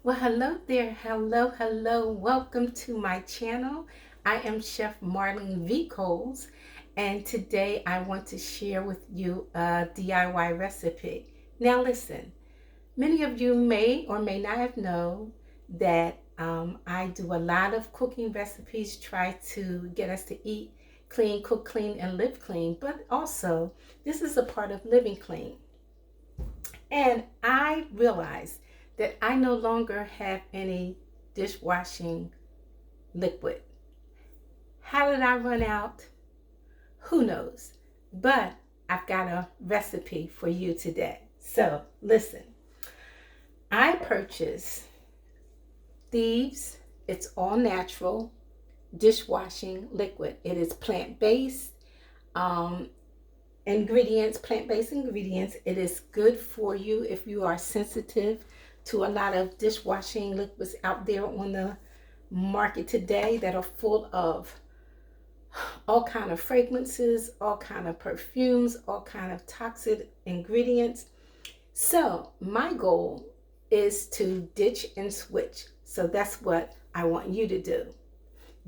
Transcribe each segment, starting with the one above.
Well, hello there. Hello. Welcome to my channel. I am Chef Marlene V. Coles, and today I want to share with you a DIY recipe. Now, listen, many of you may or may not have known that I do a lot of cooking recipes, try to get us to eat clean, cook clean, and live clean, but also this is a part of living clean. And I realized that I no longer have any dishwashing liquid. How did I run out? Who knows? But I've got a recipe for you today. So listen, I purchased Thieves, it's all natural dishwashing liquid. It is plant-based. Plant-based ingredients. It is good for you if you are sensitive to a lot of dishwashing liquids out there on the market today that are full of all kind of fragrances, all kind of perfumes, all kind of toxic ingredients. So my goal is to ditch and switch. So that's what I want you to do.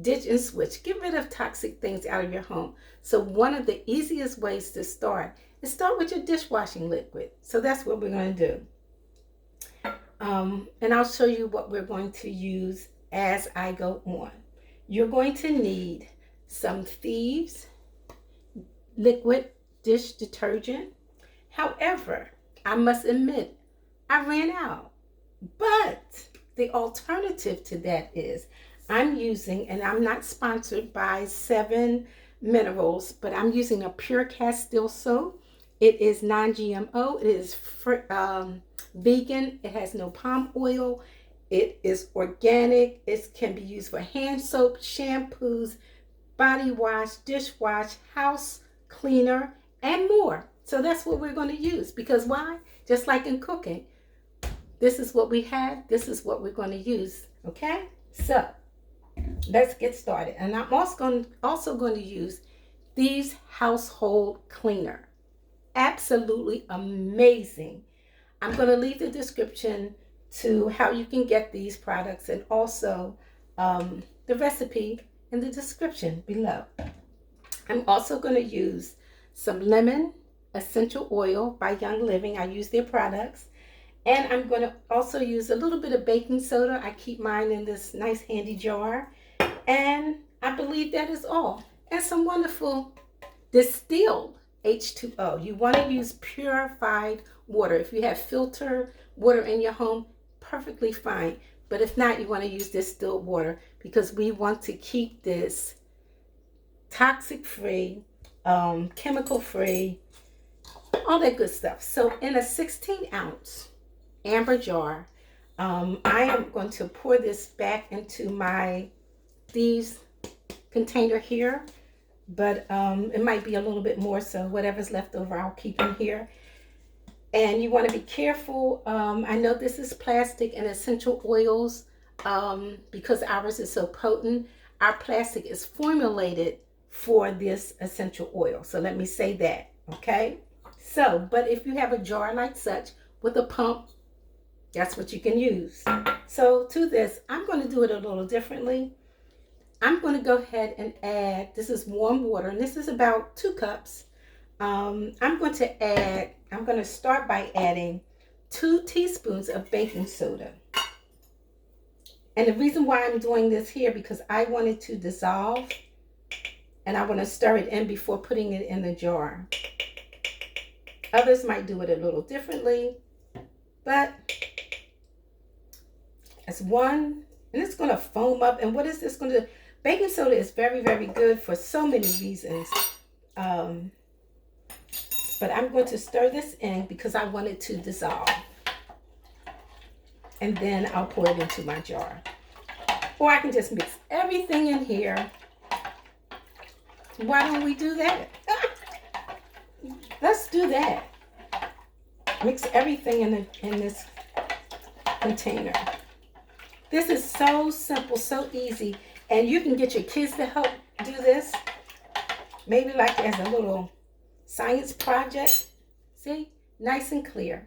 Ditch and switch. Get rid of toxic things out of your home. So one of the easiest ways to start is start with your dishwashing liquid. So that's what we're going to do. And I'll show you what we're going to use as I go on. You're going to need some Thieves liquid dish detergent. However, I must admit, I ran out. But the alternative to that is I'm using, and I'm not sponsored by 7 Minerals, but I'm using a pure Distilled soap. It is non-GMO. It is vegan. It has no palm oil. It is organic. It can be used for hand soap, shampoos, body wash, dishwash, house cleaner, and more. So that's what we're going to use. Because why? Just like in cooking, this is what we have. This is what we're going to use. Okay? So let's get started. And I'm also going to use Thieves Household Cleaner. Absolutely amazing. I'm going to leave the description to how you can get these products and also the recipe in the description below. I'm also going to use some lemon essential oil by Young Living. I use their products. And I'm going to also use a little bit of baking soda. I keep mine in this nice handy jar. And I believe that is all. And some wonderful distilled H2O. You want to use purified water. If you have filter water in your home, perfectly fine. But if not, you want to use distilled water because we want to keep this toxic-free, chemical-free, all that good stuff. So in a 16-ounce amber jar, I am going to pour this back into my Thieves container here, but it might be a little bit more, so whatever's left over I'll keep in here. And you want to be careful. I know this is plastic and essential oils because ours is so potent. Our plastic is formulated for this essential oil, so let me say that. Okay, so but if you have a jar like such with a pump, that's what you can use. So to this, I'm going to do it a little differently. I'm going to go ahead and add, this is warm water, and this is about 2 cups. I'm going to start by adding 2 teaspoons of baking soda. And the reason why I'm doing this here, because I want it to dissolve, and I want to stir it in before putting it in the jar. Others might do it a little differently, but that's one, and it's going to foam up. And what is this going to do? Baking soda is very, very good for so many reasons. But I'm going to stir this in because I want it to dissolve. And then I'll pour it into my jar. Or I can just mix everything in here. Why don't we do that? Let's do that. Mix everything in this container. This is so simple, so easy. And you can get your kids to help do this. Maybe like as a little science project. See? Nice and clear.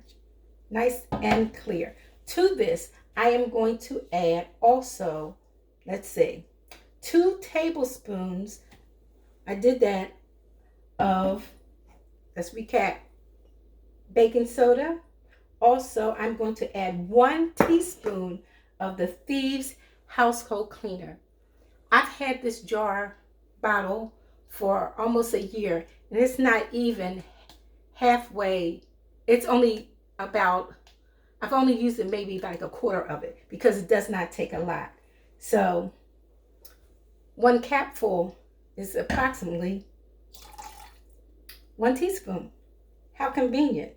Nice and clear. To this, I am going to add also, let's see, 2 tablespoons. I did that of, let's recap, baking soda. Also, I'm going to add 1 teaspoon of the Thieves Household Cleaner. I've had this jar bottle for almost a year, and it's not even halfway. It's only about, I've only used it maybe like a quarter of it because it does not take a lot. So 1 capful is approximately 1 teaspoon. How convenient.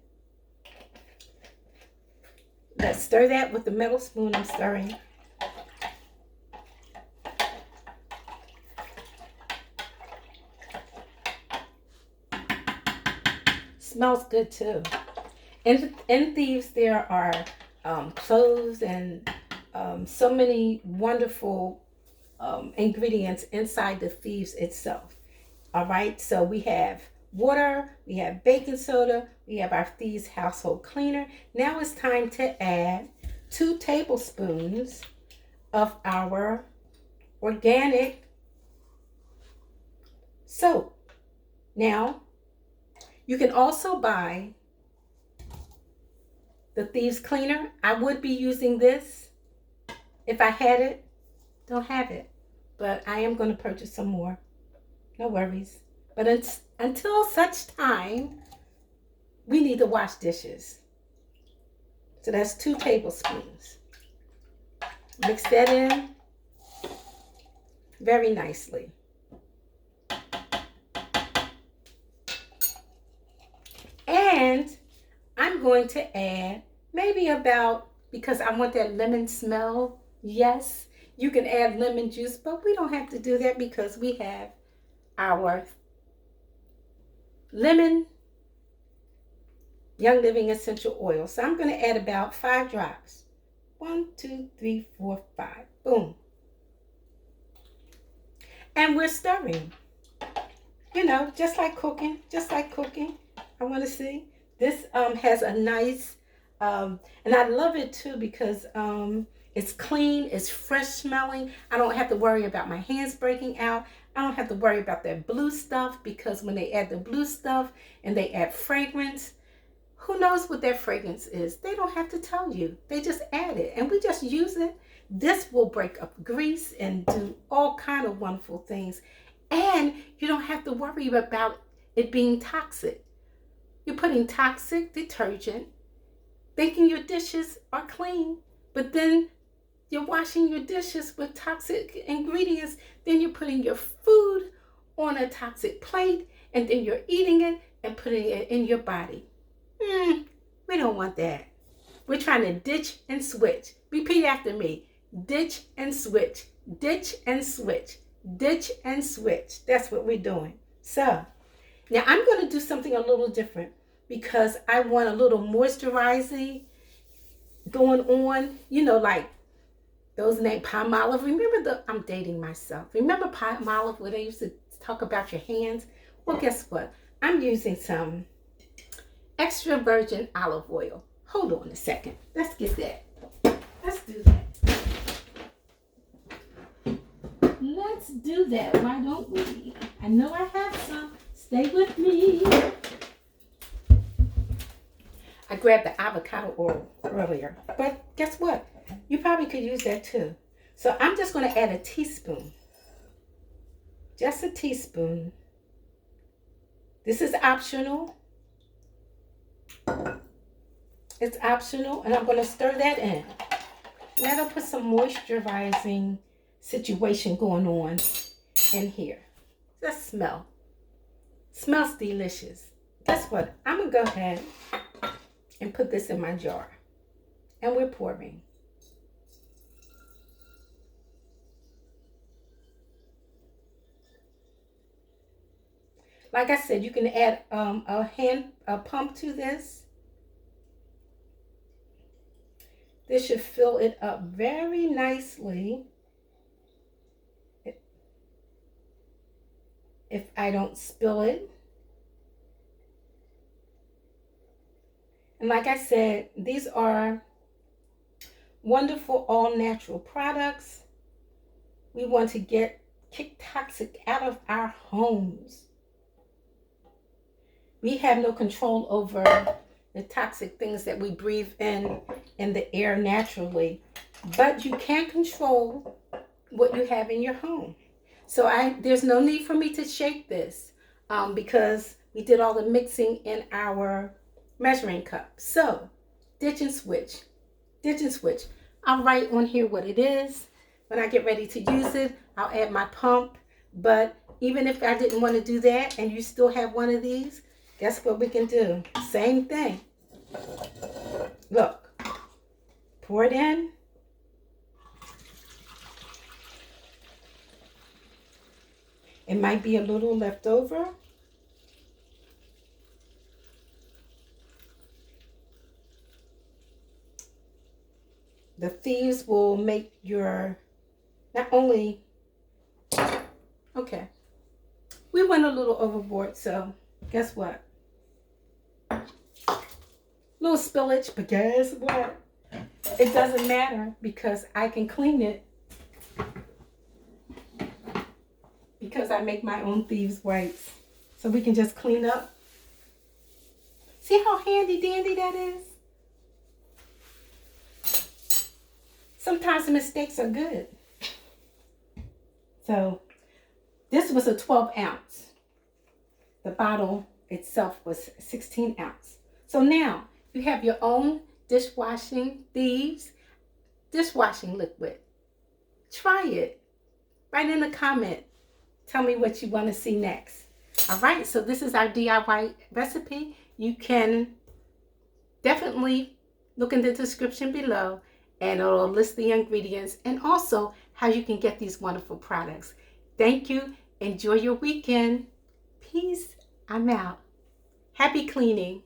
Let's stir that with the metal spoon I'm stirring. Smells good too. In Thieves, there are cloves and so many wonderful ingredients inside the Thieves itself. All right, so we have water, we have baking soda, we have our Thieves Household Cleaner. Now it's time to add 2 tablespoons of our organic soap. Now, you can also buy the Thieves Cleaner. I would be using this if I had it. Don't have it, but I am going to purchase some more. No worries. But until such time, we need to wash dishes. So that's 2 tablespoons. Mix that in very nicely. And I'm going to add maybe about, because I want that lemon smell. Yes, you can add lemon juice, but we don't have to do that because we have our lemon Young Living essential oil. So I'm going to add about 5 drops. 1, 2, 3, 4, 5. Boom. And we're stirring. You know, just like cooking, I want to see. This has a nice, and I love it too because it's clean, it's fresh smelling. I don't have to worry about my hands breaking out. I don't have to worry about that blue stuff because when they add the blue stuff and they add fragrance, who knows what that fragrance is? They don't have to tell you. They just add it and we just use it. This will break up grease and do all kind of wonderful things. And you don't have to worry about it being toxic. You're putting toxic detergent, thinking your dishes are clean, but then you're washing your dishes with toxic ingredients. Then you're putting your food on a toxic plate, and then you're eating it and putting it in your body. We don't want that. We're trying to ditch and switch. Repeat after me. Ditch and switch. Ditch and switch. Ditch and switch. That's what we're doing. So now I'm going to do something a little different because I want a little moisturizing going on. You know, like those named Palmolive. Remember I'm dating myself. Remember Palmolive where they used to talk about your hands? Well, guess what? I'm using some extra virgin olive oil. Hold on a second. Let's get that. Let's do that. Let's do that. Why don't we? I know I have some. Stay with me. I grabbed the avocado oil earlier, but guess what? You probably could use that too. So I'm just going to add a teaspoon. Just a teaspoon. This is optional. It's optional, and I'm going to stir that in. That'll put some moisturizing situation going on in here. Just smell. Smells delicious. Guess what? I'm going to go ahead and put this in my jar. And we're pouring. Like I said, you can add a pump to this. This should fill it up very nicely. If I don't spill it. And like I said, these are wonderful all natural products. We want to kick toxic out of our homes. We have no control over the toxic things that we breathe in the air naturally, but you can control what you have in your home. So there's no need for me to shake this because we did all the mixing in our measuring cup. So ditch and switch. I'll write on here what it is. When I get ready to use it, I'll add my pump. But even if I didn't want to do that and you still have one of these, guess what we can do? Same thing. Look, pour it in. It might be a little left over. The Thieves will make your, not only, okay, we went a little overboard, so guess what? Little spillage, but guess what? It doesn't matter because I can clean it because I make my own Thieves wipes. So we can just clean up. See how handy dandy that is? Sometimes the mistakes are good. So this was a 12 ounce. The bottle itself was 16 ounce. So now you have your own Thieves dishwashing liquid. Try it. Write in the comment. Tell me what you want to see next. All right, so this is our DIY recipe. You can definitely look in the description below and it'll list the ingredients and also how you can get these wonderful products. Thank you. Enjoy your weekend. Peace. I'm out. Happy cleaning.